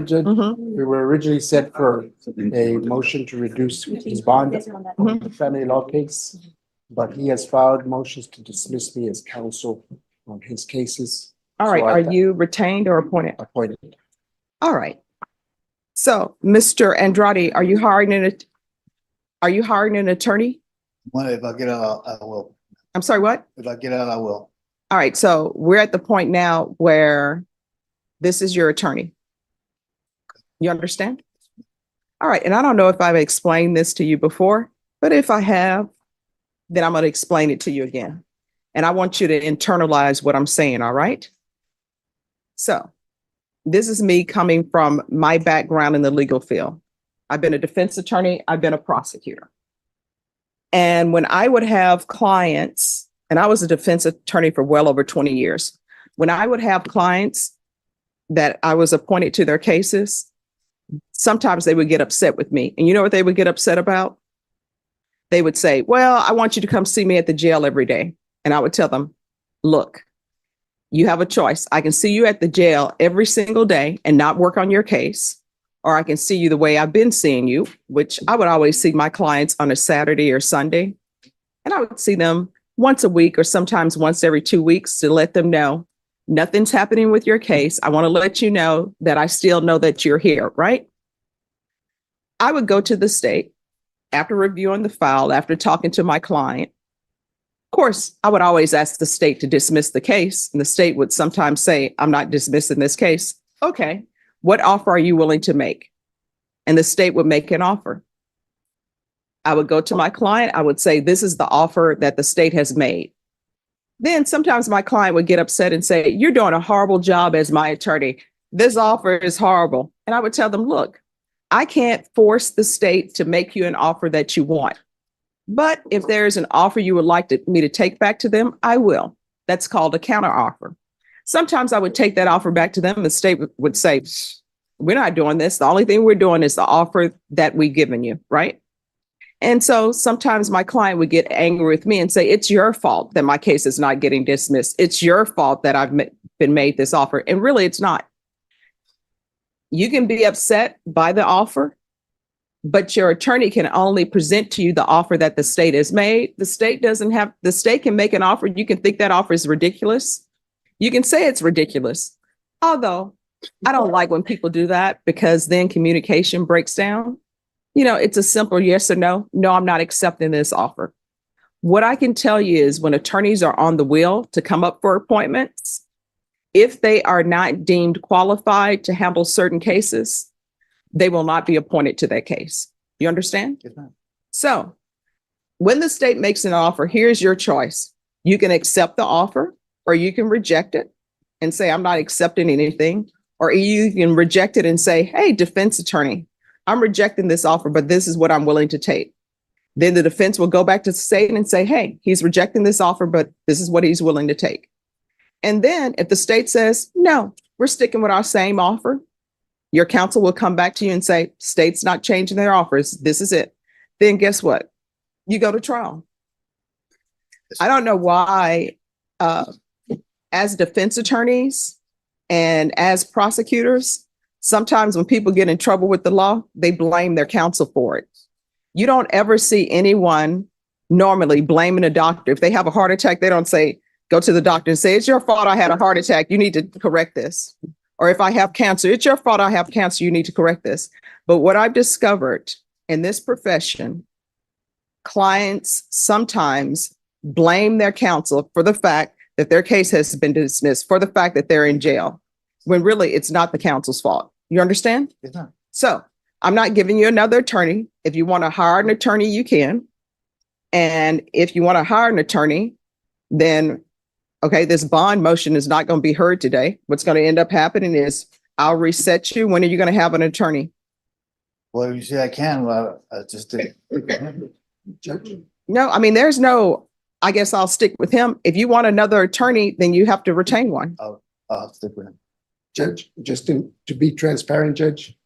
Judge, Mhm. we were originally set for a motion to reduce his bond on the family law case, but he has filed motions to dismiss me as counsel on his cases. All right, So I are you retained or appointed? appointed. All right. So, Mr. Andrade, are you hiring an attorney? Well, if I get out, I will. I'm sorry, what? If I get out, I will. All right, so we're at the point now where this is your attorney. You understand? All right, and I don't know if I've explained this to you before, but if I have, then I'm going to explain it to you again. And I want you to internalize what I'm saying, all right? So, this is me coming from my background in the legal field. I've been a defense attorney, I've been a prosecutor. And when I would have clients, and I was a defense attorney for well over 20 years, when I would have clients that I was appointed to their cases, sometimes they would get upset with me. And you know what they would get upset about? They would say, well, I want you to come see me at the jail every day. And I would tell them, look, you have a choice. I can see you at the jail every single day and not work on your case, or I can see you the way I've been seeing you, which I would always see my clients on a Saturday or Sunday. And I would see them once a week or sometimes once every 2 weeks to let them know nothing's happening with your case. I want to let you know that I still know that you're here, right? I would go to the state after reviewing the file, after talking to my client. Of course, I would always ask the state to dismiss the case, and the state would sometimes say, I'm not dismissing this case. Okay, what offer are you willing to make? And the state would make an offer. I would go to my client, I would say, this is the offer that the state has made. Then sometimes my client would get upset and say, you're doing a horrible job as my attorney. This offer is horrible. And I would tell them, look, I can't force the state to make you an offer that you want. But if there is an offer you would like me to take back to them, I will. That's called a counter offer. Sometimes I would take that offer back to them and the state would say, we're not doing this. The only thing we're doing is the offer that we've given you, right? And so sometimes my client would get angry with me and say, it's your fault that my case is not getting dismissed. It's your fault that I've been made this offer. And really, it's not. You can be upset by the offer, but your attorney can only present to you the offer that the state has made. The state can make an offer. You can think that offer is ridiculous. You can say it's ridiculous. Although I don't like when people do that because then communication breaks down. You know, it's a simple yes or no. No, I'm not accepting this offer. What I can tell you is when attorneys are on the wheel to come up for appointments, if they are not deemed qualified to handle certain cases, they will not be appointed to that case. You understand? Yes, ma'am. So when the state makes an offer, here's your choice. You can accept the offer or you can reject it and say, I'm not accepting anything. Or you can reject it and say, hey, defense attorney, I'm rejecting this offer, but this is what I'm willing to take. Then the defense will go back to the state and say, hey, he's rejecting this offer, but this is what he's willing to take. And then if the state says, no, we're sticking with our same offer, your counsel will come back to you and say, state's not changing their offers. This is it. Then guess what? You go to trial. I don't know why, as defense attorneys and as prosecutors, sometimes when people get in trouble with the law, they blame their counsel for it. You don't ever see anyone normally blaming a doctor. If they have a heart attack, they don't say, go to the doctor and say, it's your fault I had a heart attack. You need to correct this. Or if I have cancer, it's your fault I have cancer. You need to correct this. But what I've discovered in this profession, clients sometimes blame their counsel for the fact that their case has been dismissed, for the fact that they're in jail, when really it's not the counsel's fault. You understand? Yes, ma'am. So I'm not giving you another attorney. If you want to hire an attorney, you can. And if you want to hire an attorney, then okay, this bond motion is not going to be heard today. What's going to end up happening is I'll reset you. When are you going to have an attorney? Well, you say I can, well, I just did. Judge, No, I mean, there's no, I guess I'll stick with him. If you want another attorney, then you have to retain one. I'll stick with him. Judge, just to be transparent, Judge,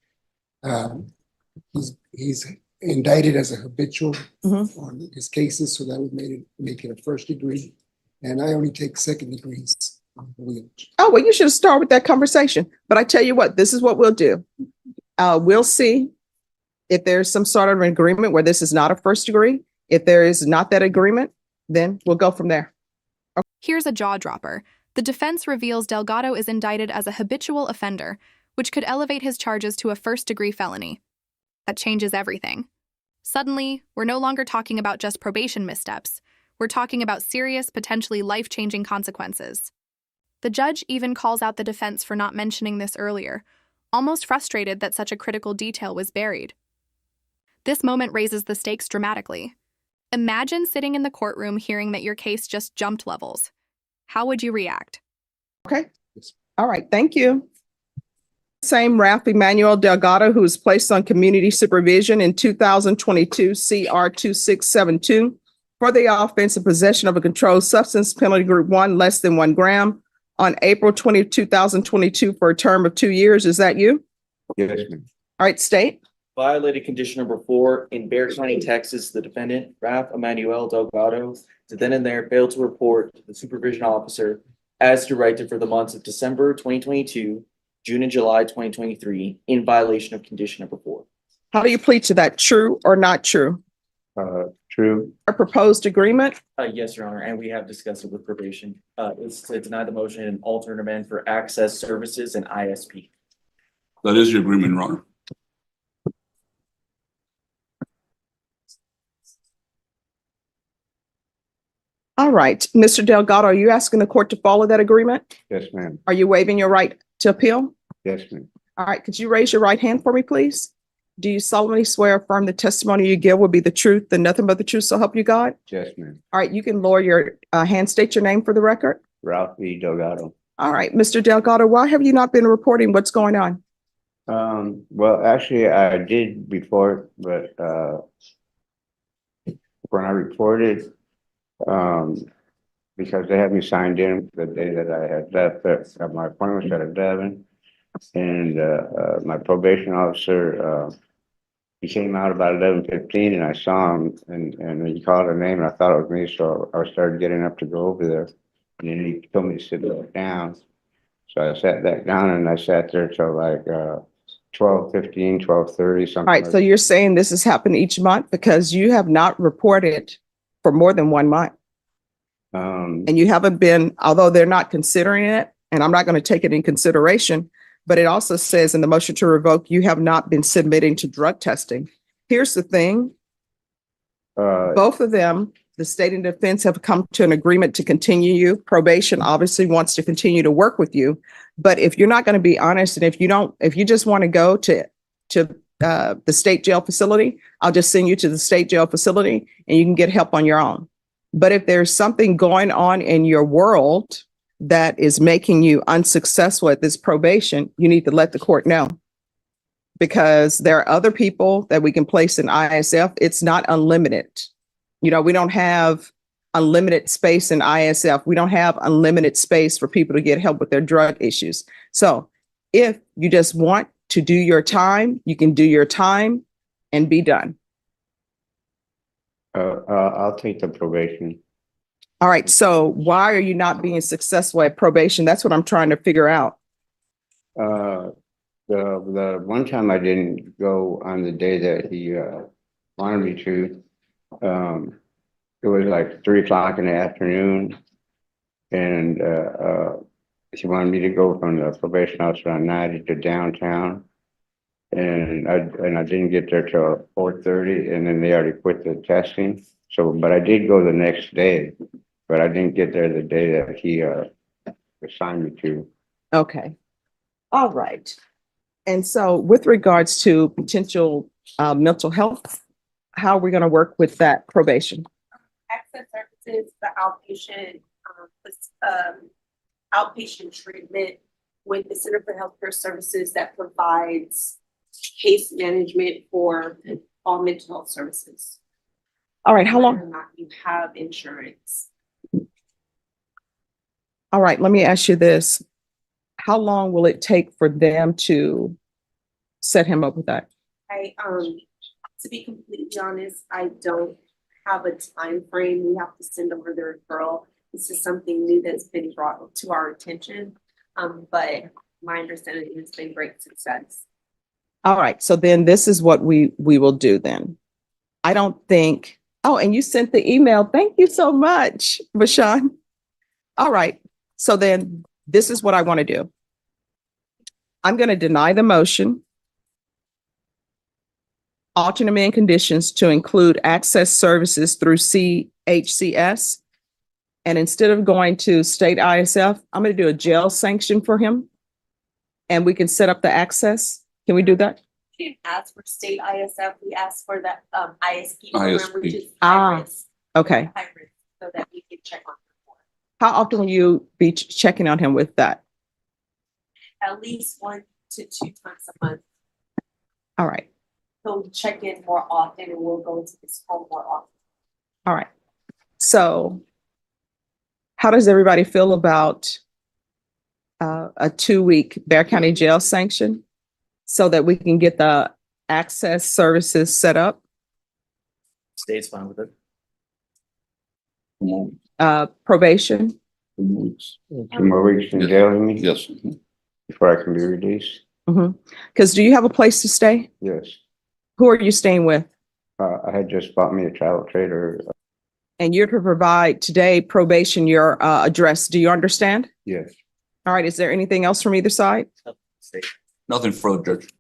he's indicted as a habitual on his cases, so that would make it a first degree. And I only take second degrees. Oh, well, you should have started with that conversation. But I tell you what, this is what we'll do. We'll see if there's some sort of an agreement where this is not a first degree. If there is not that agreement, then we'll go from there. Here's a jaw dropper. The defense reveals Delgado is indicted as a habitual offender, which could elevate his charges to a first-degree felony. That changes everything. Suddenly, we're no longer talking about just probation missteps. We're talking about serious, potentially life-changing consequences. The judge even calls out the defense for not mentioning this earlier, almost frustrated that such a critical detail was buried. This moment raises the stakes dramatically. Imagine sitting in the courtroom hearing that your case just jumped levels. How would you react? Okay. All right. Thank you. Same Ralph Emmanuel Delgado, who was placed on community supervision in 2022 CR 2672 for the offense of possession of a controlled substance, penalty group 1, less than 1 gram, on April 20, 2022 for a term of 2 years. Is that you? Yes, ma'am. All right, state. Violated condition number 4 in Bexar County, Texas. The defendant, Ralph Emmanuel Delgado, did then and there fail to report to the supervision officer as directed for the months of December 2022, June and July 2023, in violation of condition number 4. How do you plead to that? True or not true? True. A proposed agreement? Yes, Your Honor, and we have discussed it with probation. It's to deny the motion and alter and amend for access services and ISP. That is your agreement, Your Honor. All right, Mr. Delgado, are you asking the court to follow that agreement? Yes, ma'am. Are you waiving your right to appeal? Yes, ma'am. All right, could you raise your right hand for me, please? Do you solemnly swear or affirm the testimony you give will be the truth and nothing but the truth, so help you God? Yes, ma'am. All right, you can lower your hand, state your name for the record. Ralph E. Delgado. All right, Mr. Delgado, why have you not been reporting what's going on? Well, actually, I did report, but when I reported, because they had me signed in the day that I had left, my appointment was at 11, and my probation officer, he came out about 11:15, and I saw him, and he called a name, and I thought it was me, so I started getting up to go over there, and then he told me to sit back down. So I sat back down, and I sat there till like 12:15, 12:30, something. All right, like so you're saying this has happened each month because you have not reported for more than 1 month. And you haven't been, although they're not considering it, and I'm not going to take it in consideration, but it also says in the motion to revoke, you have not been submitting to drug testing. Here's the thing. Both of them, the state and defense, have come to an agreement to continue you. Probation obviously wants to continue to work with you. But if you're not going to be honest, and if you just want to go to the state jail facility, I'll just send you to the state jail facility and you can get help on your own. But if there's something going on in your world that is making you unsuccessful at this probation, you need to let the court know. Because there are other people that we can place in ISF. It's not unlimited. You know, we don't have unlimited space in ISF. We don't have unlimited space for people to get help with their drug issues. So if you just want to do your time, you can do your time and be done. I'll take the probation. All right. So why are you not being successful at probation? That's what I'm trying to figure out. The one time I didn't go on the day that he wanted me to, it was like 3 o'clock in the afternoon, and he wanted me to go from the probation officer on 90 to downtown, and I didn't get there till 4:30, and then they already quit the testing. So, but I did go the next day, but I didn't get there the day that he assigned me to. Okay. All right. And so with regards to potential mental health, how are we going to work with that probation? Access services, the outpatient treatment with the Center for Healthcare Services that provides case management for all mental health services. All right. How long? Whether or not you have insurance. All right. Let me ask you this. How long will it take for them to set him up with that? To be completely honest, I don't have a time frame. We have to send over the referral. This is something new that's been brought to our attention, but my understanding is it's been great success. All right, so then this is what we will do then. I don't think, oh, and you sent the email. Thank you so much, Bashan. All right, so then this is what I want to do. I'm going to deny the motion. Alternate amend conditions to include access services through CHCS. And instead of going to state ISF, I'm going to do a jail sanction for him. And we can set up the access. Can we do that? We didn't ask for state ISF, we asked for the ISP program, which ISP. is high risk, Okay. so that we can check on it more. How often will you be checking on him with that? At least 1 to 2 times a month. All right. He'll check in more often and we'll go to his home more often. All right. So how does everybody feel about a 2-week Bear County jail sanction so that we can get the access services set up? State's fine with it. Come on, Probation. 2 weeks. 2 more weeks in Yes. jail, you mean, Yes. before I can be released? Because do you have a place to stay? Yes. Who are you staying with? I had just bought me a travel trailer. And you're to provide today probation your address. Do you understand? Yes. All right. Is there anything else from either side? State. Nothing further, Judge.